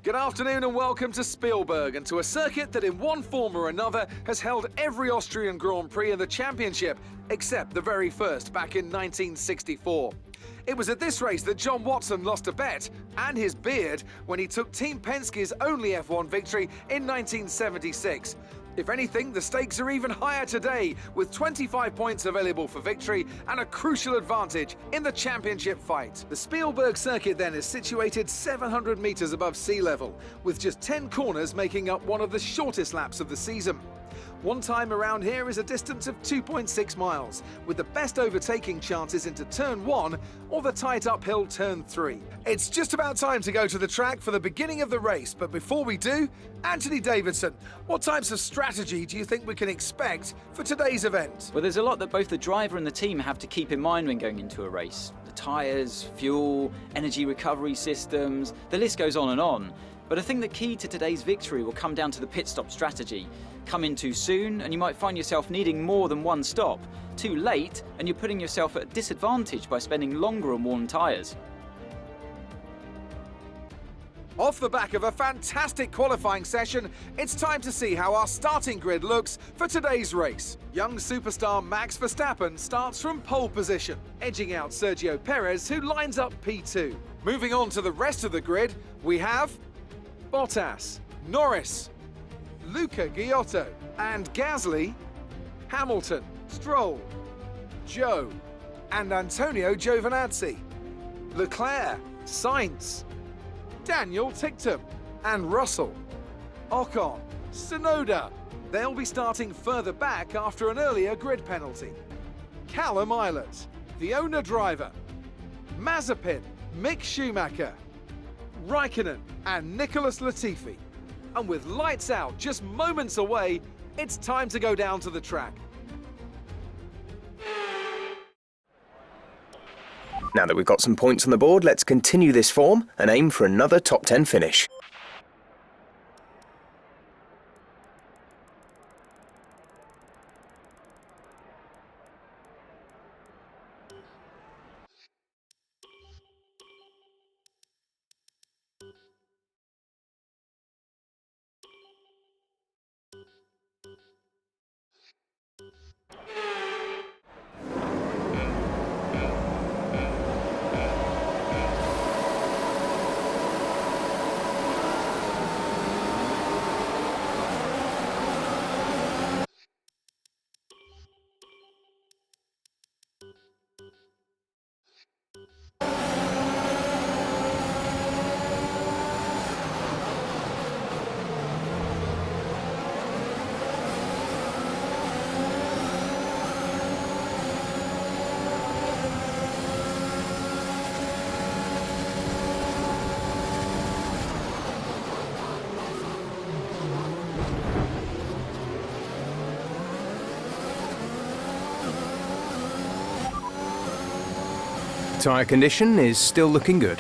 Good afternoon and welcome to Spielberg and to a circuit that in one form or another has held every Austrian Grand Prix in the championship, except the very first back in 1964. It was at this race that John Watson lost a bet and his beard when he took Team Penske's only F1 victory in 1976. If anything, the stakes are even higher today, with 25 points available for victory and a crucial advantage in the championship fight. The Spielberg circuit then is situated 700 metres above sea level, with just 10 corners making up one of the shortest laps of the season. One time around here is a distance of 2.6 miles, with the best overtaking chances into turn 1 or the tight uphill turn 3. It's just about time to go to the track for the beginning of the race, but before we do, Anthony Davidson, what types of strategy do you think we can expect for today's event? Well, there's a lot that both the driver and the team have to keep in mind when going into a race. The tyres, fuel, energy recovery systems, the list goes on and on. But I think the key to today's victory will come down to the pit stop strategy. Come in too soon and you might find yourself needing more than one stop. Too late and you're putting yourself at a disadvantage by spending longer on worn tyres. Off the back of a fantastic qualifying session, it's time to see how our starting grid looks for today's race. Young superstar Max Verstappen starts from pole position, edging out Sergio Perez, who lines up P2. Moving on to the rest of the grid, we have Bottas, Norris, Luca Giotto, and Gasly, Hamilton, Stroll, Joe, and Antonio Giovinazzi, Leclerc, Sainz, Daniel Ticktum, and Russell, Ocon, Tsunoda. They'll be starting further back after an earlier grid penalty. Callum Eilert, the owner driver, Mazepin, Mick Schumacher, Raikkonen, and Nicholas Latifi. And with lights out just moments away, it's time to go down to the track. Now that we've got some points on the board, let's continue this form and aim for another top 10 finish. Tyre condition is still looking good.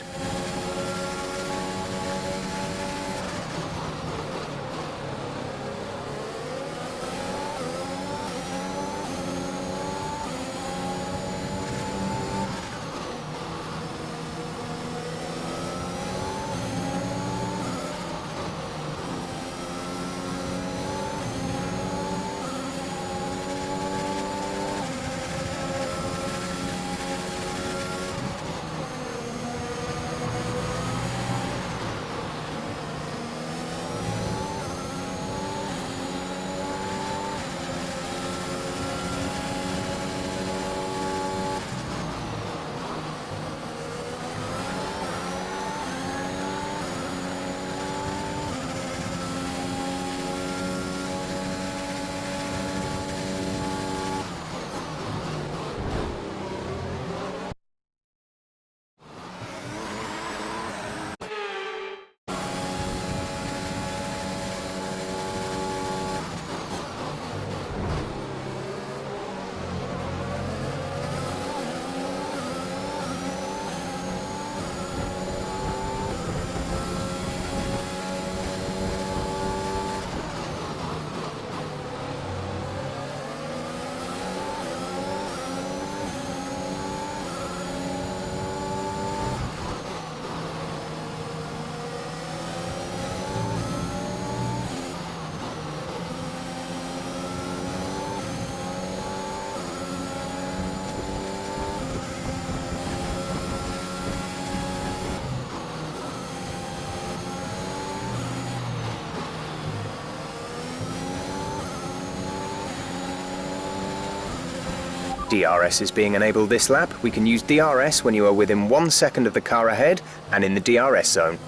DRS is being enabled this lap. We can use DRS when you are within 1 second of the car ahead and in the DRS zone.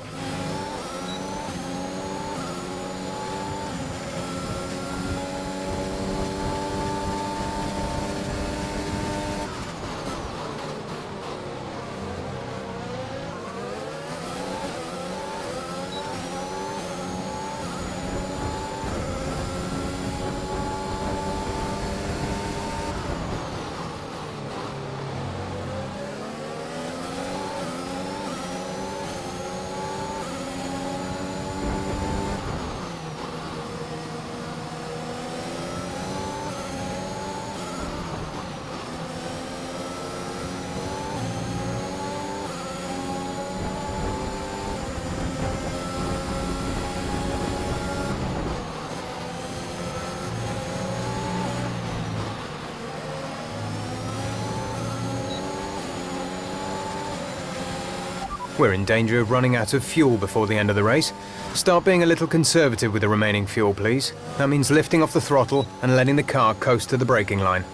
We're in danger of running out of fuel before the end of the race. Start being a little conservative with the remaining fuel, please. That means lifting off the throttle and letting the car coast to the braking line.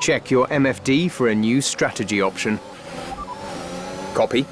Check your MFD for a new strategy option. Copy.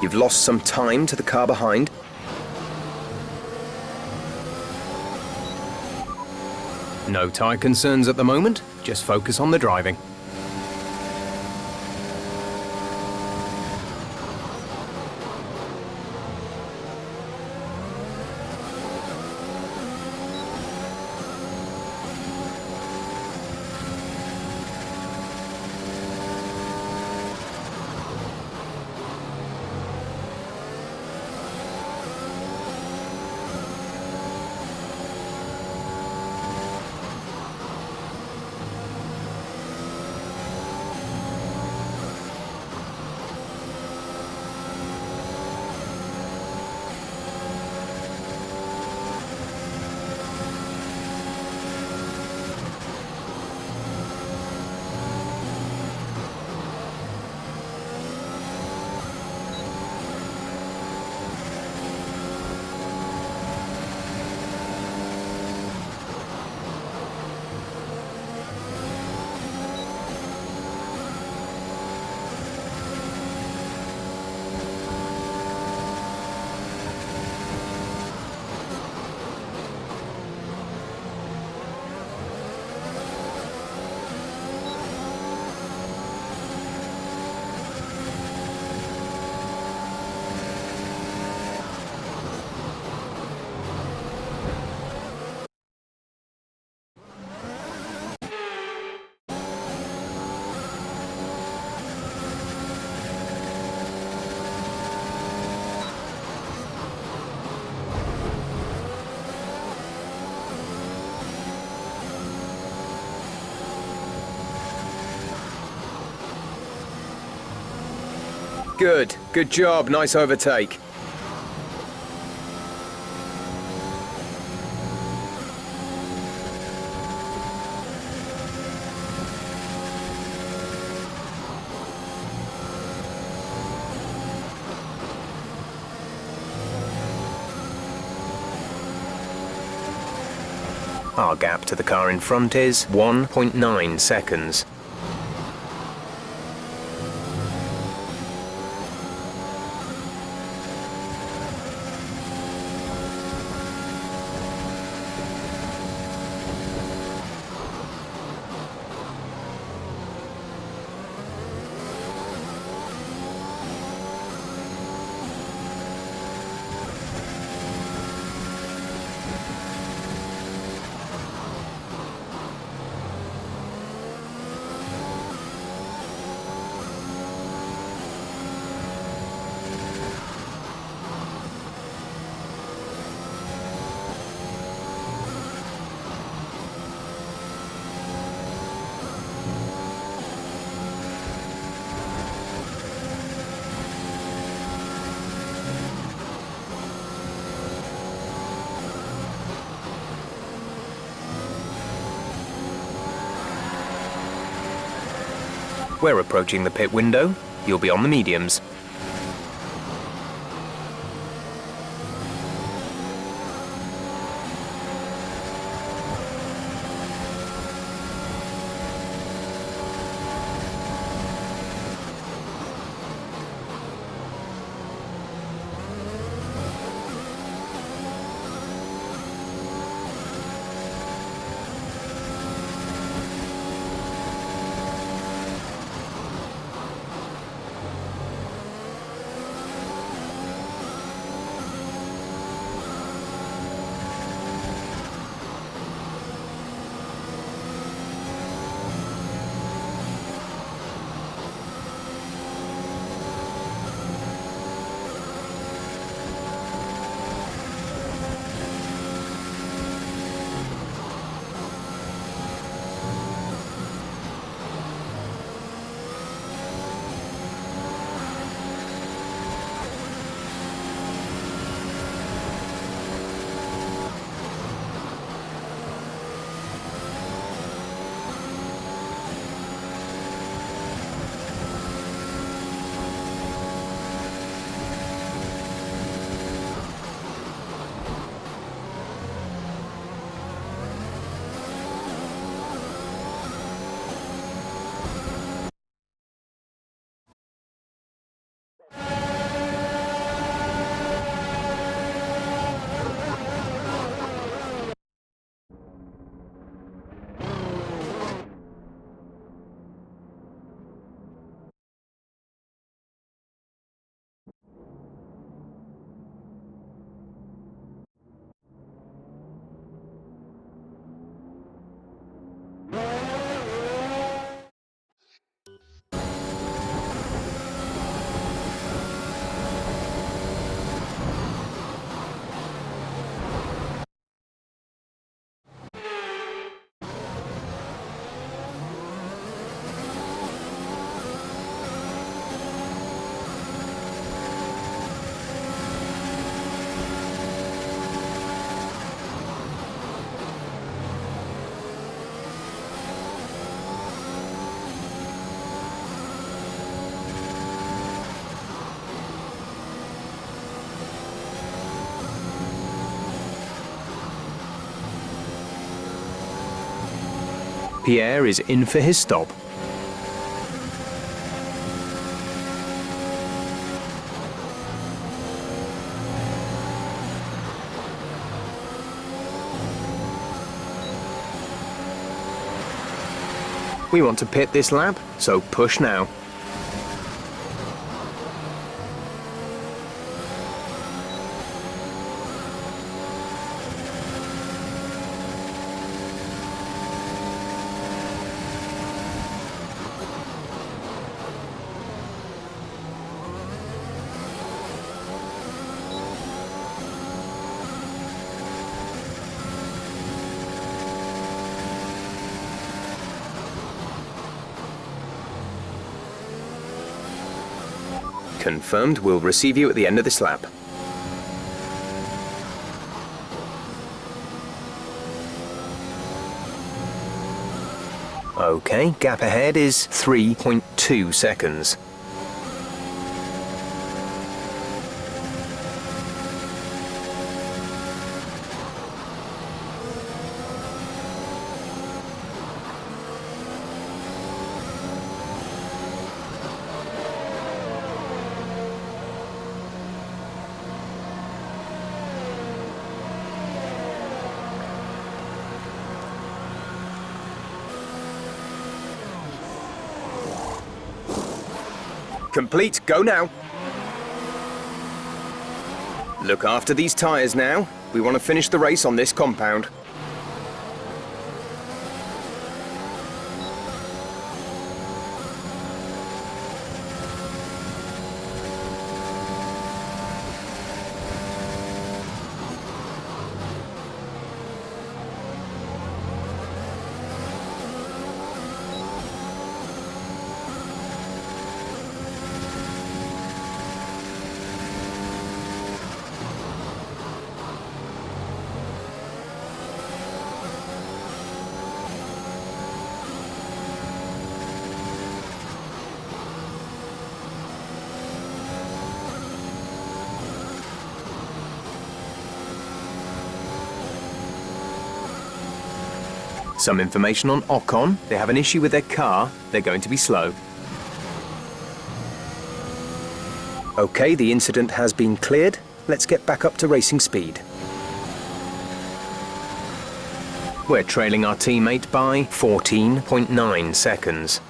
You've lost some time to the car behind. No tyre concerns at the moment, just focus on the driving. Good. Good job. Nice overtake. Our gap to the car in front is 1.9 seconds. We're approaching the pit window. You'll be on the mediums. Pierre is in for his stop. We want to pit this lap, so push now. Confirmed, we'll receive you at the end of this lap. Okay, gap ahead is 3.2 seconds. Complete, go now. Look after these tyres now. We want to finish the race on this compound. Some information on Ocon. They have an issue with their car. They're going to be slow. Okay, the incident has been cleared. Let's get back up to racing speed. We're trailing our teammate by 14.9 seconds.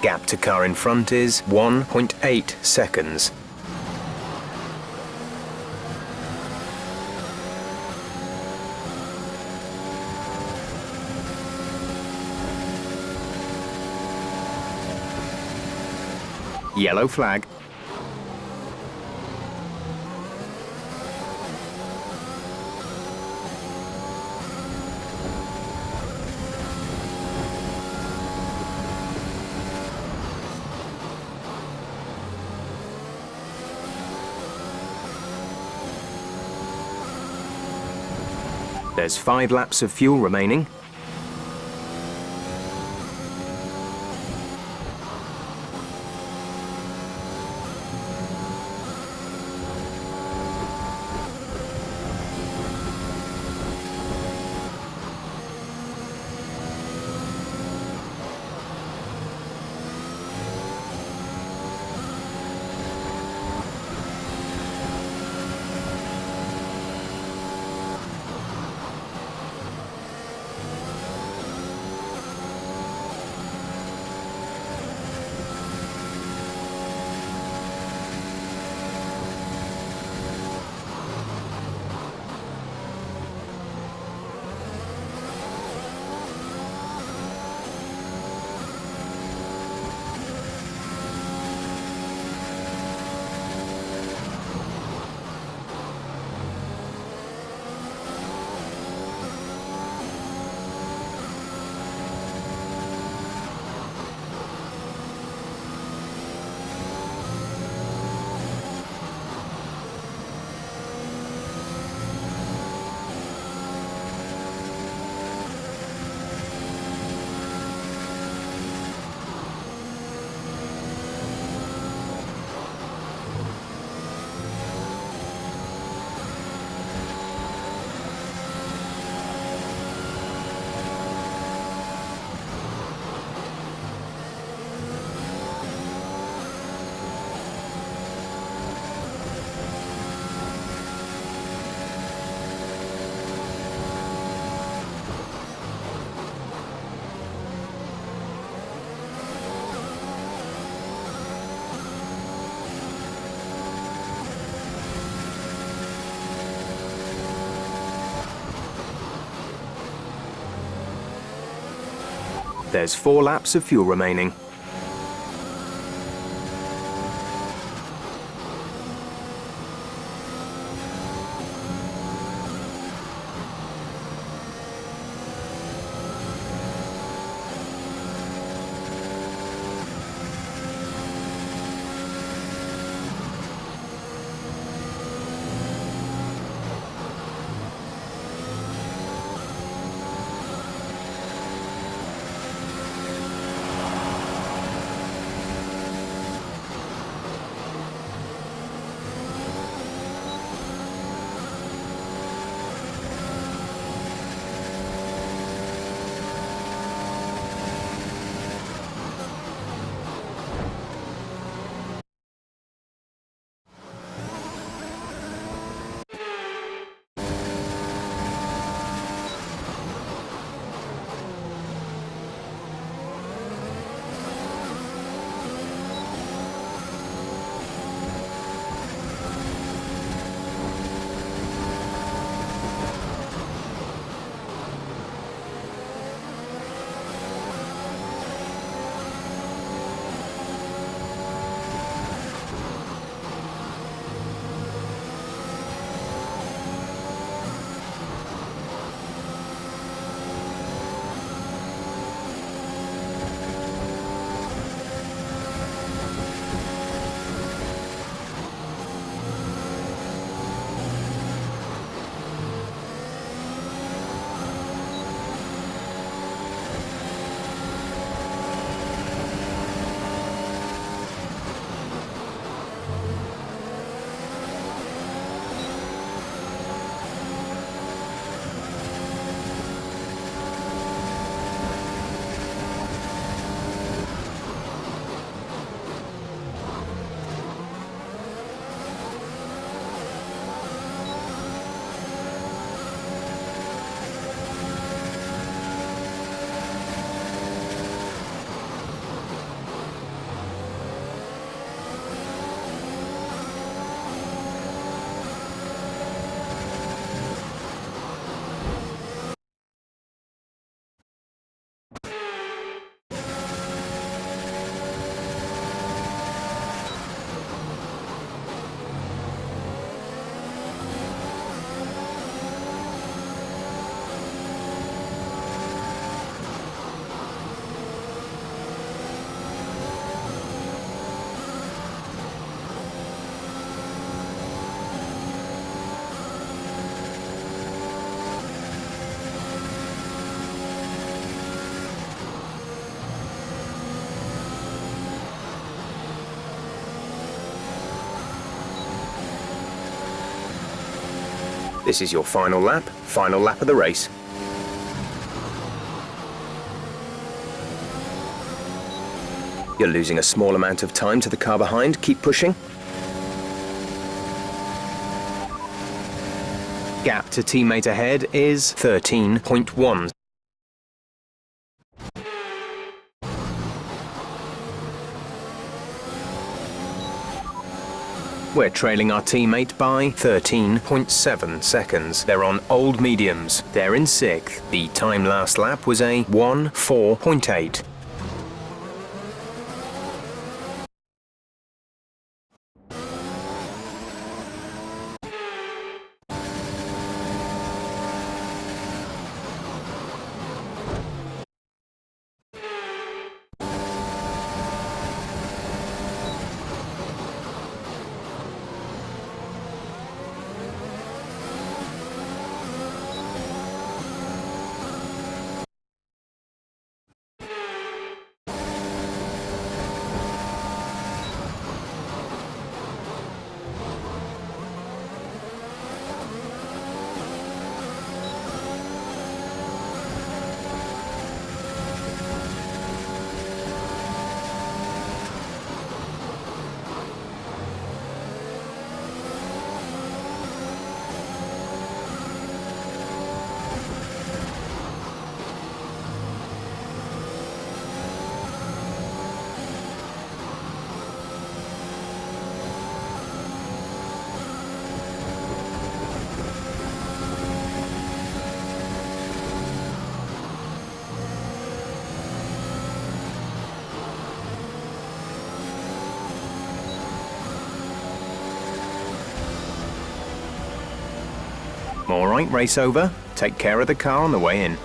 Gap to car in front is 1.8 seconds. Yellow flag. There's 5 laps of fuel remaining. There's 4 laps of fuel remaining. This is your final lap of the race. You're losing a small amount of time to the car behind. Keep pushing. Gap to teammate ahead is 13.1. We're trailing our teammate by 13.7 seconds. They're on old mediums. They're in 6th. The time last lap was a 1:4.8. All right, race over. Take care of the car on the way in.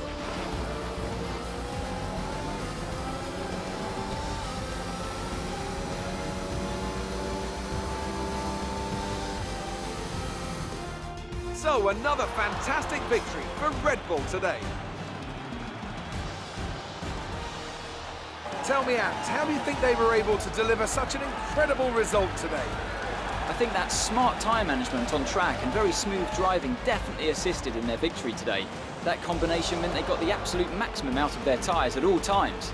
So another fantastic victory for Red Bull today. Tell me, Ant, how do you think they were able to deliver such an incredible result today? I think that smart tyre management on track and very smooth driving definitely assisted in their victory today. That combination meant they got the absolute maximum out of their tyres at all times.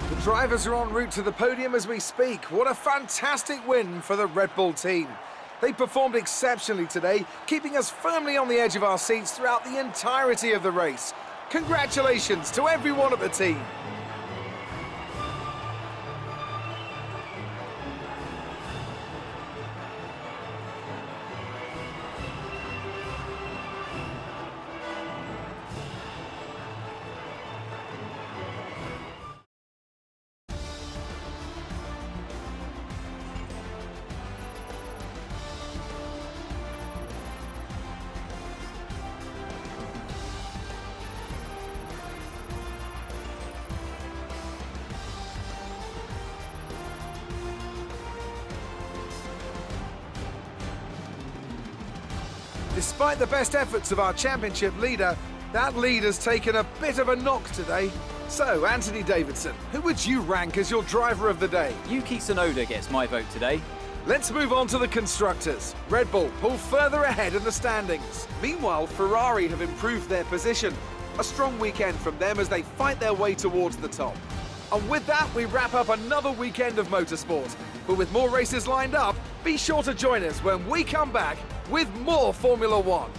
The drivers are en route to the podium as we speak. What a fantastic win for the Red Bull team. They performed exceptionally today, keeping us firmly on the edge of our seats throughout the entirety of the race. Congratulations to everyone at the team. Despite the best efforts of our championship leader, that lead has taken a bit of a knock today. So, Anthony Davidson, who would you rank as your driver of the day? Yuki Tsunoda gets my vote today. Let's move on to the constructors. Red Bull pull further ahead in the standings. Meanwhile, Ferrari have improved their position. A strong weekend from them as they fight their way towards the top. And with that, we wrap up another weekend of motorsport. But with more races lined up, be sure to join us when we come back with more Formula One.